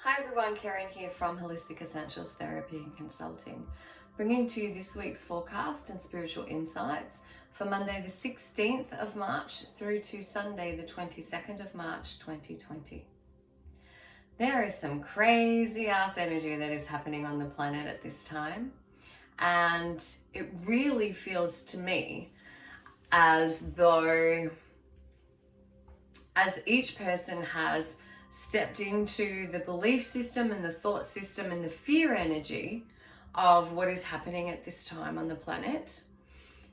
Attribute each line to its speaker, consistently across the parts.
Speaker 1: Hi everyone, Karen here from Holistic Essentials Therapy and Consulting, bringing to you this week's forecast and spiritual insights for Monday the 16th of March through to Sunday the 22nd of March 2020. There is some crazy ass energy that is happening on the planet at this time, and it really feels to me as though as each person has stepped into the belief system and the thought system and the fear energy of what is happening at this time on the planet,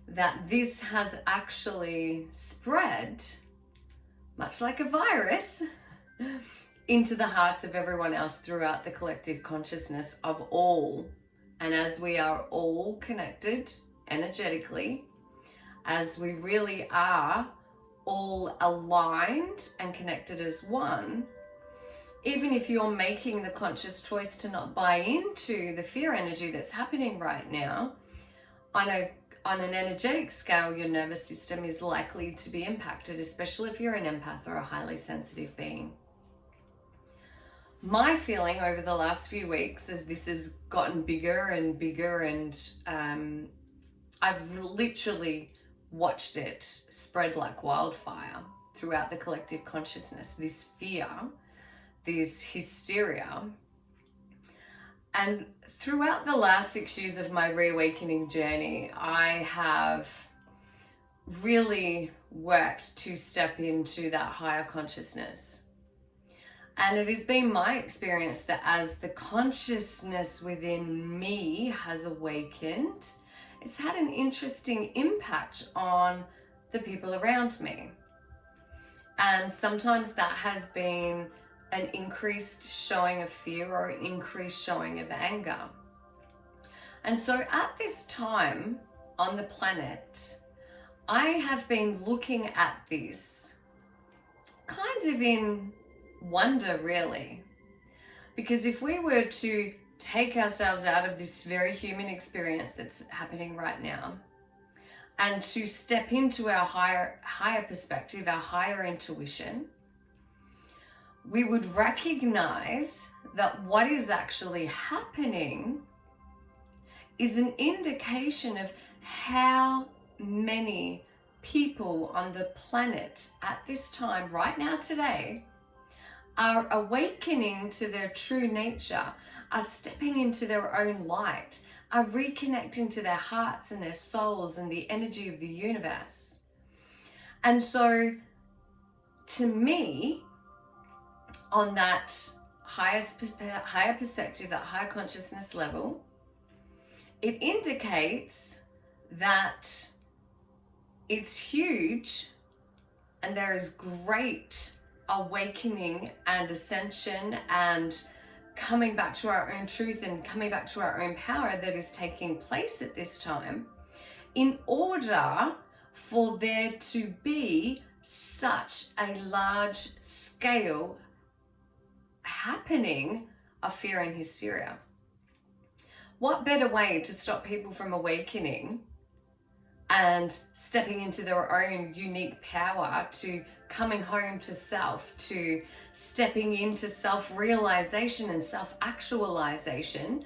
Speaker 1: that this has actually spread, much like a virus, into the hearts of everyone else throughout the collective consciousness of all. And as we are all connected energetically, as we really are all aligned and connected as one, even if you're making the conscious choice to not buy into the fear energy that's happening right now, on an energetic scale, your nervous system is likely to be impacted, especially if you're an empath or a highly sensitive being. My feeling over the last few weeks as this has gotten bigger and bigger, and I've literally watched it spread like wildfire throughout the collective consciousness, this fear, this hysteria. And throughout the last 6 years of my reawakening journey, I have really worked to step into that higher consciousness. And it has been my experience that as the consciousness within me has awakened, it's had an interesting impact on the people around me. And sometimes that has been an increased showing of fear or an increased showing of anger. And so at this time on the planet, I have been looking at this kind of in wonder, really. Because if we were to take ourselves out of this very human experience that's happening right now and to step into our higher perspective, our higher intuition, we would recognize that what is actually happening is an indication of how many people on the planet at this time, right now, today, are awakening to their true nature, are stepping into their own light, are reconnecting to their hearts and their souls and the energy of the universe. And so, to me, on that higher perspective, that higher consciousness level, it indicates that it's huge and there is great awakening and ascension and coming back to our own truth and coming back to our own power that is taking place at this time, in order for there to be such a large scale happening of fear and hysteria. What better way to stop people from awakening and stepping into their own unique power, to coming home to self, to stepping into self-realization and self-actualization,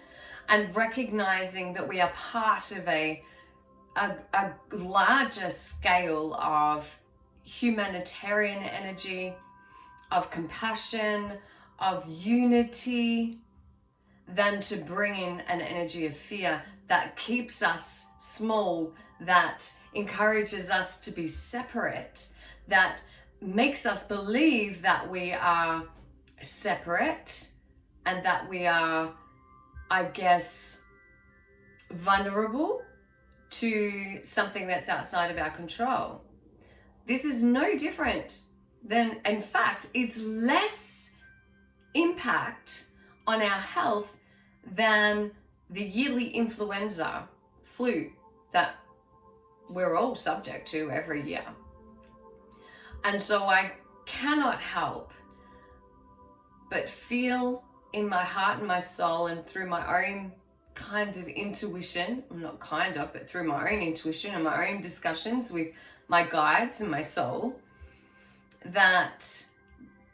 Speaker 1: and recognizing that we are part of a larger scale of humanitarian energy, of compassion, of unity, than to bring in an energy of fear that keeps us small, that encourages us to be separate, that makes us believe that we are separate and that we are, I guess, vulnerable to something that's outside of our control. This is no different than, in fact, it's less impact on our health than the yearly influenza flu that we're all subject to every year. And so I cannot help but feel in my heart and my soul, and through my own kind of intuition, but through my own intuition and my own discussions with my guides and my soul, that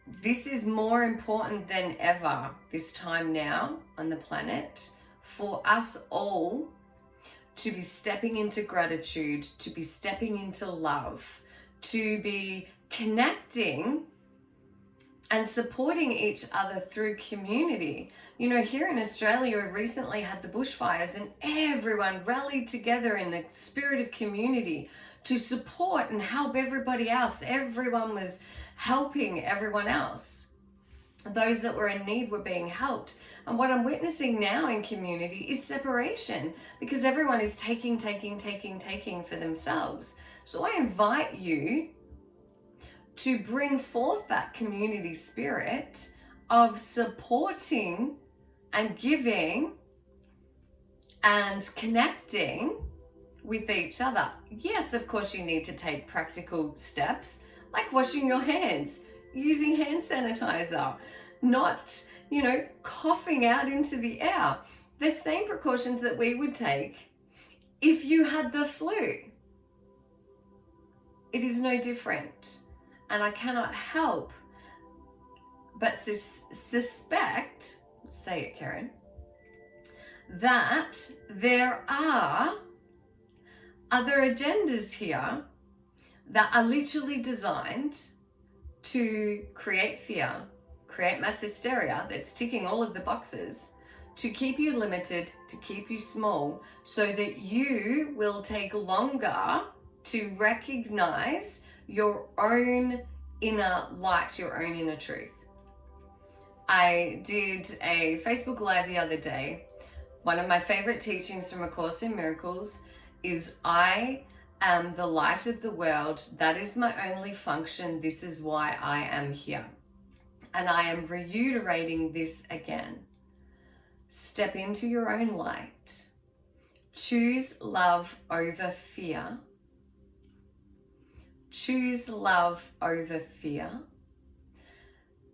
Speaker 1: this is more important than ever this time now on the planet for us all to be stepping into gratitude, to be stepping into love, to be connecting and supporting each other through community. You know, here in Australia, we recently had the bushfires and everyone rallied together in the spirit of community to support and help everybody else. Everyone was helping everyone else. Those that were in need were being helped. And what I'm witnessing now in community is separation, because everyone is taking for themselves. So I invite you to bring forth that community spirit of supporting and giving and connecting with each other. Yes, of course, you need to take practical steps like washing your hands, using hand sanitizer, not, coughing out into the air. The same precautions that we would take if you had the flu. It is no different. And I cannot help but suspect, say it, Karen, that there are other agendas here that are literally designed to create fear, create mass hysteria that's ticking all of the boxes, to keep you limited, to keep you small, so that you will take longer to recognize your own inner light, your own inner truth. I did a Facebook Live the other day. One of my favorite teachings from A Course in Miracles is I am the light of the world. That is my only function. This is why I am here. And I am reiterating this again. Step into your own light. Choose love over fear. Choose love over fear.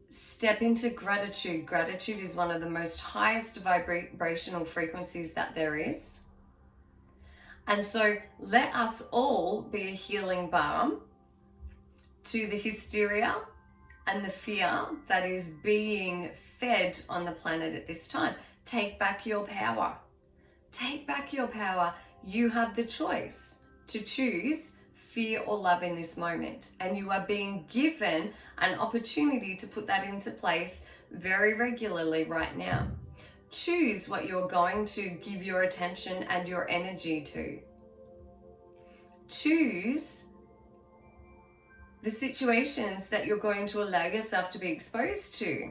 Speaker 1: Step into gratitude. Gratitude is one of the most highest vibrational frequencies that there is. And so let us all be a healing balm to the hysteria and the fear that is being fed on the planet at this time. Take back your power. Take back your power. You have the choice to choose fear or love in this moment. And you are being given an opportunity to put that into place very regularly right now. Choose what you're going to give your attention and your energy to. Choose the situations that you're going to allow yourself to be exposed to.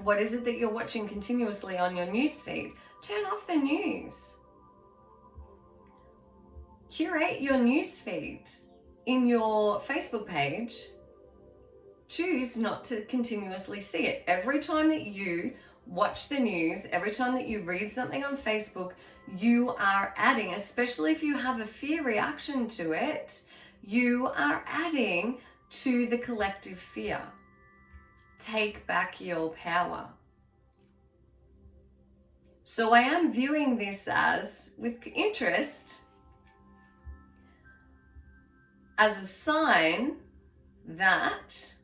Speaker 1: What is it that you're watching continuously on your newsfeed? Turn off the news. Curate your newsfeed in your Facebook page. Choose not to continuously see it. Every time that you watch the news, every time that you read something on Facebook, you are adding, especially if you have a fear reaction to it, you are adding to the collective fear. Take back your power. So I am viewing this as, with interest, as a sign that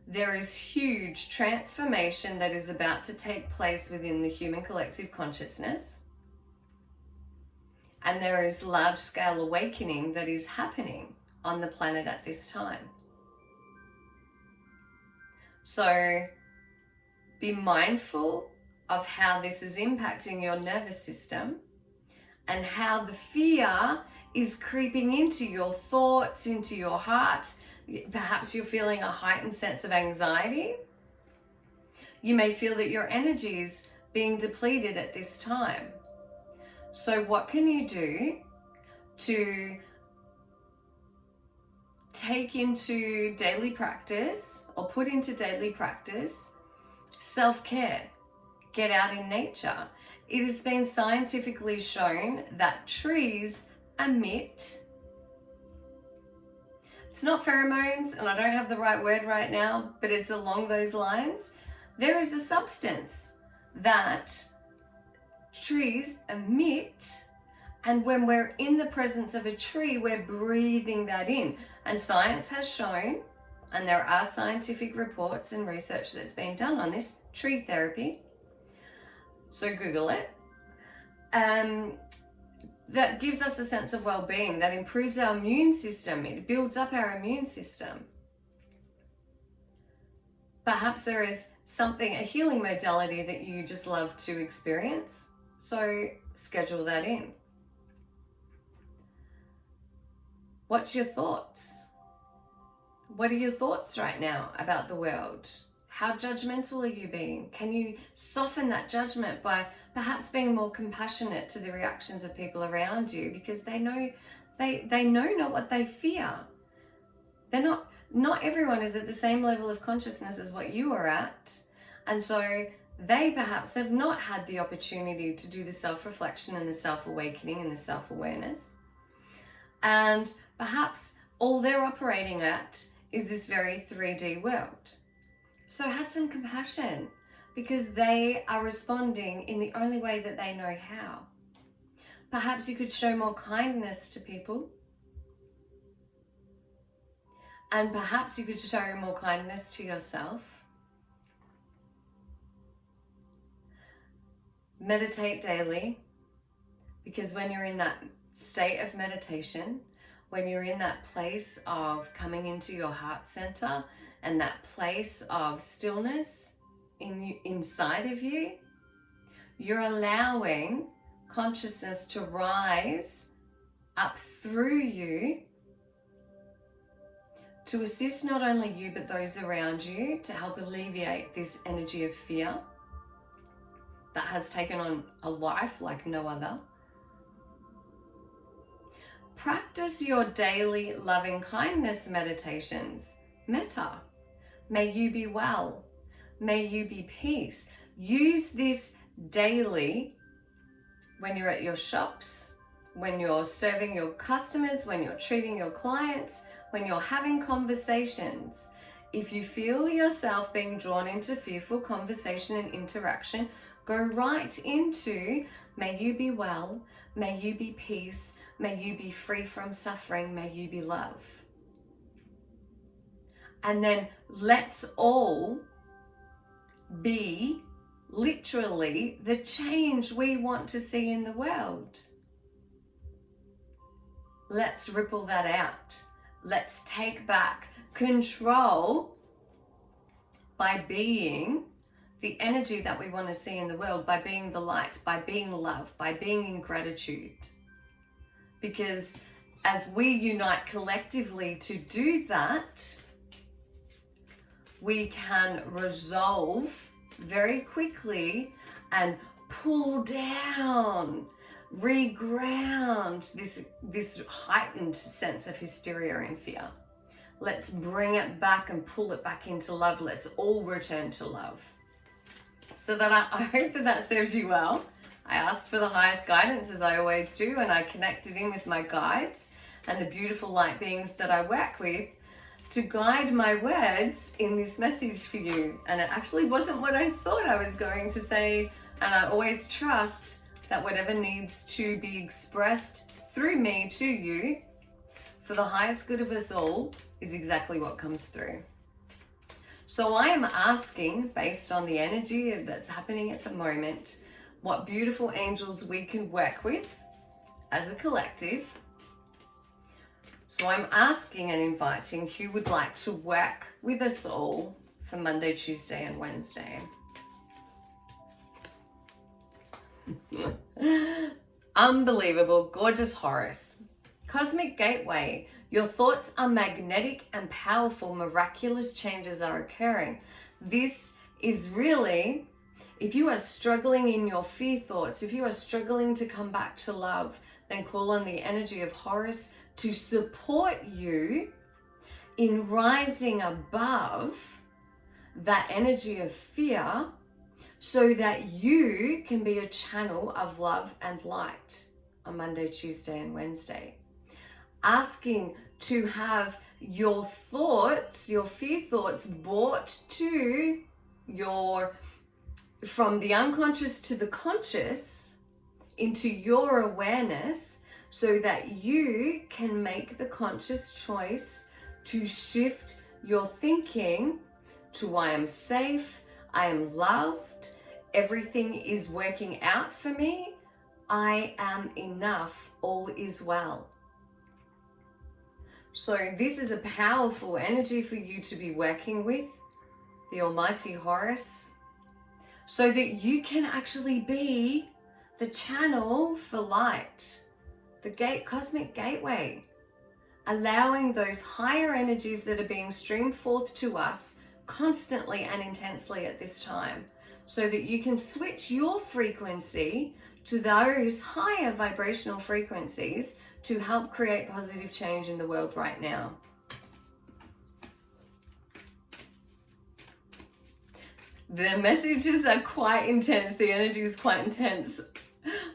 Speaker 1: there is huge transformation that is about to take place within the human collective consciousness. And there is large-scale awakening that is happening on the planet at this time. So be mindful of how this is impacting your nervous system and how the fear is creeping into your thoughts, into your heart. Perhaps you're feeling a heightened sense of anxiety. You may feel that your energy is being depleted at this time. So what can you do to take into daily practice or put into daily practice self-care? Get out in nature. It has been scientifically shown that trees emit, it's not pheromones, and I don't have the right word right now, but it's along those lines. There is a substance that trees emit, and when we're in the presence of a tree, we're breathing that in. And science has shown, and there are scientific reports and research that's been done on this, tree therapy. So Google it. That gives us a sense of well-being, that improves our immune system. It builds up our immune system. Perhaps there is something, a healing modality that you just love to experience. So schedule that in. What's your thoughts? What are your thoughts right now about the world? How judgmental are you being? Can you soften that judgment by perhaps being more compassionate to the reactions of people around you, because they know not what they fear. They're not everyone is at the same level of consciousness as what you are at. And so they perhaps have not had the opportunity to do the self-reflection and the self-awakening and the self-awareness. And perhaps all they're operating at is this very 3D world. So have some compassion, because they are responding in the only way that they know how. Perhaps you could show more kindness to people. And perhaps you could show more kindness to yourself. Meditate daily, because when you're in that state of meditation, when you're in that place of coming into your heart center and that place of stillness inside of you, you're allowing consciousness to rise up through you to assist not only you but those around you, to help alleviate this energy of fear that has taken on a life like no other. Practice your daily loving kindness meditations. Metta. May you be well. May you be peace. Use this daily when you're at your shops, when you're serving your customers, when you're treating your clients, when you're having conversations. If you feel yourself being drawn into fearful conversation and interaction, go right into may you be well, may you be peace, may you be free from suffering, may you be love. And then let's all be literally the change we want to see in the world. Let's ripple that out. Let's take back control by being the energy that we want to see in the world, by being the light, by being love, by being in gratitude. Because as we unite collectively to do that, we can resolve very quickly and pull down, reground this heightened sense of hysteria and fear. Let's bring it back and pull it back into love. Let's all return to love. So that I hope that serves you well. I asked for the highest guidance, as I always do, and I connected in with my guides and the beautiful light beings that I work with to guide my words in this message for you. And it actually wasn't what I thought I was going to say, and I always trust that whatever needs to be expressed through me to you for the highest good of us all is exactly what comes through. So I am asking, based on the energy that's happening at the moment, what beautiful angels we can work with as a collective. So I'm asking and inviting who would like to work with us all for Monday, Tuesday, and Wednesday. Unbelievable, gorgeous Horus. Cosmic Gateway. Your thoughts are magnetic and powerful. Miraculous changes are occurring. This is really, if you are struggling in your fear thoughts, if you are struggling to come back to love, then call on the energy of Horus to support you in rising above that energy of fear so that you can be a channel of love and light on Monday, Tuesday, and Wednesday. Asking to have your thoughts, your fear thoughts, brought to from the unconscious to the conscious into your awareness so that you can make the conscious choice to shift your thinking to I am safe, I am loved, everything is working out for me, I am enough, all is well. So this is a powerful energy for you to be working with, the almighty Horus, so that you can actually be the channel for light, the cosmic gateway, allowing those higher energies that are being streamed forth to us constantly and intensely at this time, so that you can switch your frequency to those higher vibrational frequencies to help create positive change in the world right now. The messages are quite intense. The energy is quite intense.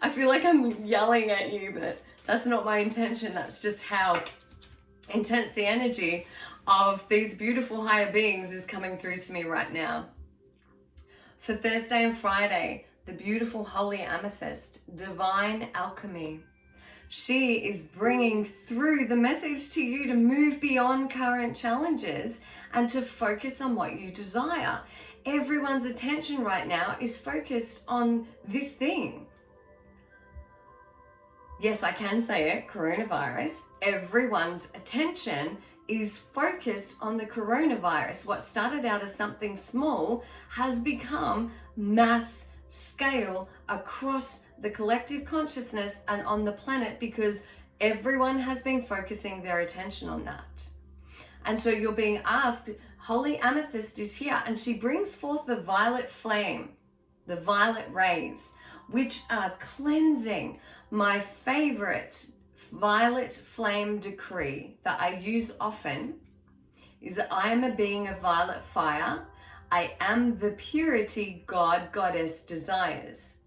Speaker 1: I feel like I'm yelling at you, but that's not my intention. That's just how intense the energy of these beautiful higher beings is coming through to me right now. For Thursday and Friday, the beautiful holy Amethyst, divine alchemy. She is bringing through the message to you to move beyond current challenges and to focus on what you desire. Everyone's attention right now is focused on this thing. Yes, I can say it, coronavirus. Everyone's attention is focused on the coronavirus. What started out as something small has become mass scale across the collective consciousness and on the planet, because everyone has been focusing their attention on that. And so you're being asked, Holy Amethyst is here, and she brings forth the violet flame, the violet rays, which are cleansing. My favorite violet flame decree that I use often is that I am a being of violet fire. I am the purity God, Goddess desires.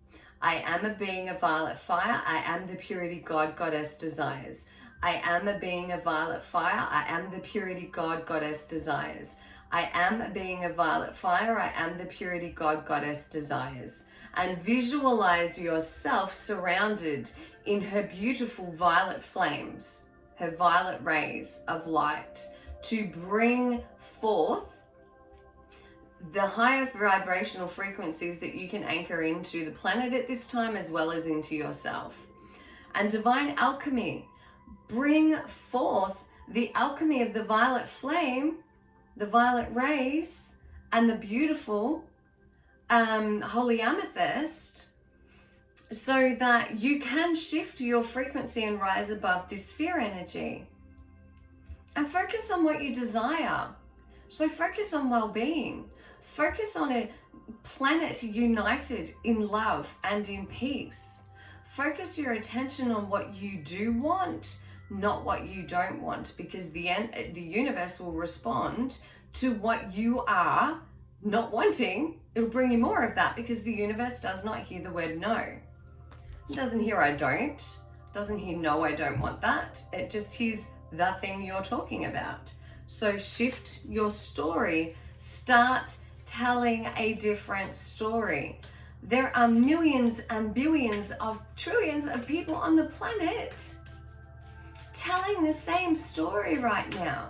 Speaker 1: I am a being of violet fire. I am the purity God, Goddess desires. I am a being of violet fire. I am the purity God, Goddess desires. I am a being of violet fire. I am the purity God, Goddess desires. And visualize yourself surrounded in her beautiful violet flames, her violet rays of light, to bring forth the higher vibrational frequencies that you can anchor into the planet at this time, as well as into yourself. And divine alchemy, bring forth the alchemy of the violet flame, the violet rays, and the beautiful holy amethyst, so that you can shift your frequency and rise above this fear energy and focus on what you desire. So focus on well-being. Focus on a planet united in love and in peace. Focus your attention on what you do want, not what you don't want, because the universe will respond to what you are not wanting. It'll bring you more of that, because the universe does not hear the word no. It doesn't hear I don't. It doesn't hear no, I don't want that. It just hears the thing you're talking about. So shift your story. Start telling a different story. There are millions and billions of trillions of people on the planet telling the same story right now.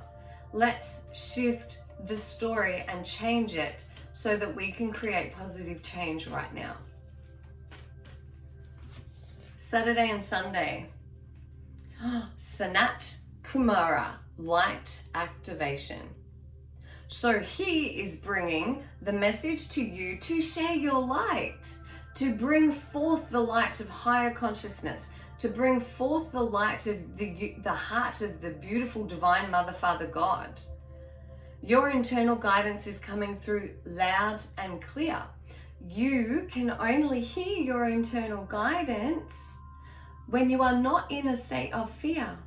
Speaker 1: Let's shift the story and change it so that we can create positive change right now. Saturday and Sunday, Sanat Kumara, light activation. So he is bringing the message to you to share your light, to bring forth the light of higher consciousness, to bring forth the light of the heart of the beautiful divine Mother, Father, God. Your internal guidance is coming through loud and clear. You can only hear your internal guidance when you are not in a state of fear.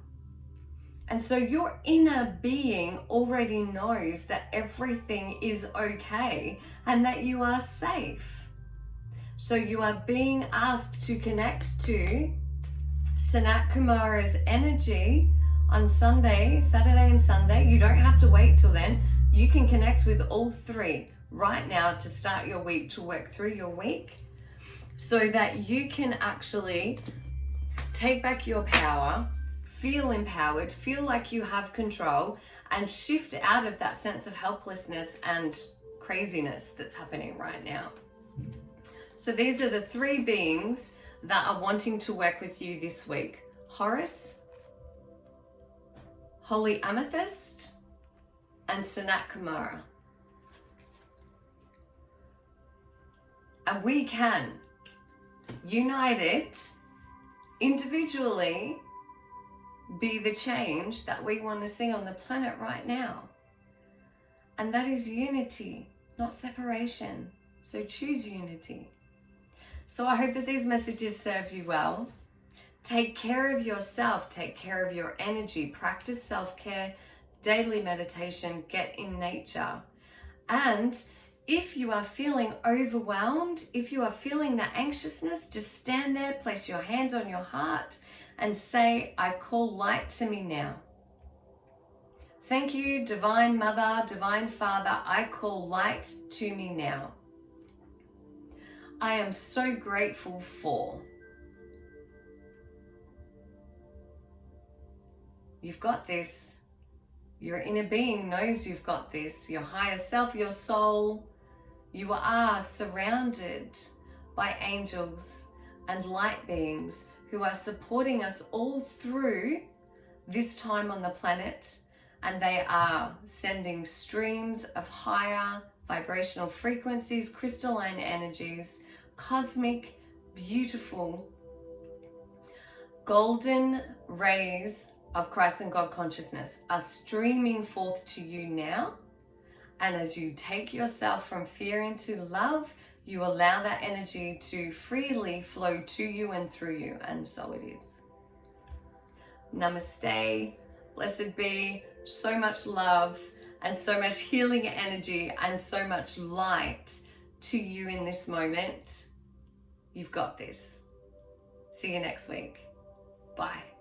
Speaker 1: And so your inner being already knows that everything is okay and that you are safe. So you are being asked to connect to Sanat Kumara's energy on Sunday, Saturday and Sunday. You don't have to wait till then. You can connect with all three right now to start your week, to work through your week, so that you can actually take back your power, feel empowered, feel like you have control, and shift out of that sense of helplessness and craziness that's happening right now. So these are the three beings that are wanting to work with you this week: Horus, Holy Amethyst, and Sanat Kumara. And we can, united, individually, be the change that we want to see on the planet right now. And that is unity, not separation. So choose unity. So I hope that these messages serve you well. Take care of yourself, take care of your energy, practice self-care, daily meditation, get in nature. And if you are feeling overwhelmed, if you are feeling that anxiousness, just stand there, place your hand on your heart and say, I call light to me now. Thank you, Divine Mother, Divine Father, I call light to me now. I am so grateful for. You've got this. Your inner being knows you've got this. Your higher self, your soul. You are surrounded by angels and light beings who are supporting us all through this time on the planet, and they are sending streams of higher vibrational frequencies, crystalline energies, cosmic, beautiful, golden rays of Christ and God consciousness are streaming forth to you now. And as you take yourself from fear into love, you allow that energy to freely flow to you and through you. And so it is. Namaste. Blessed be. So much love and so much healing energy and so much light to you in this moment. You've got this. See you next week. Bye.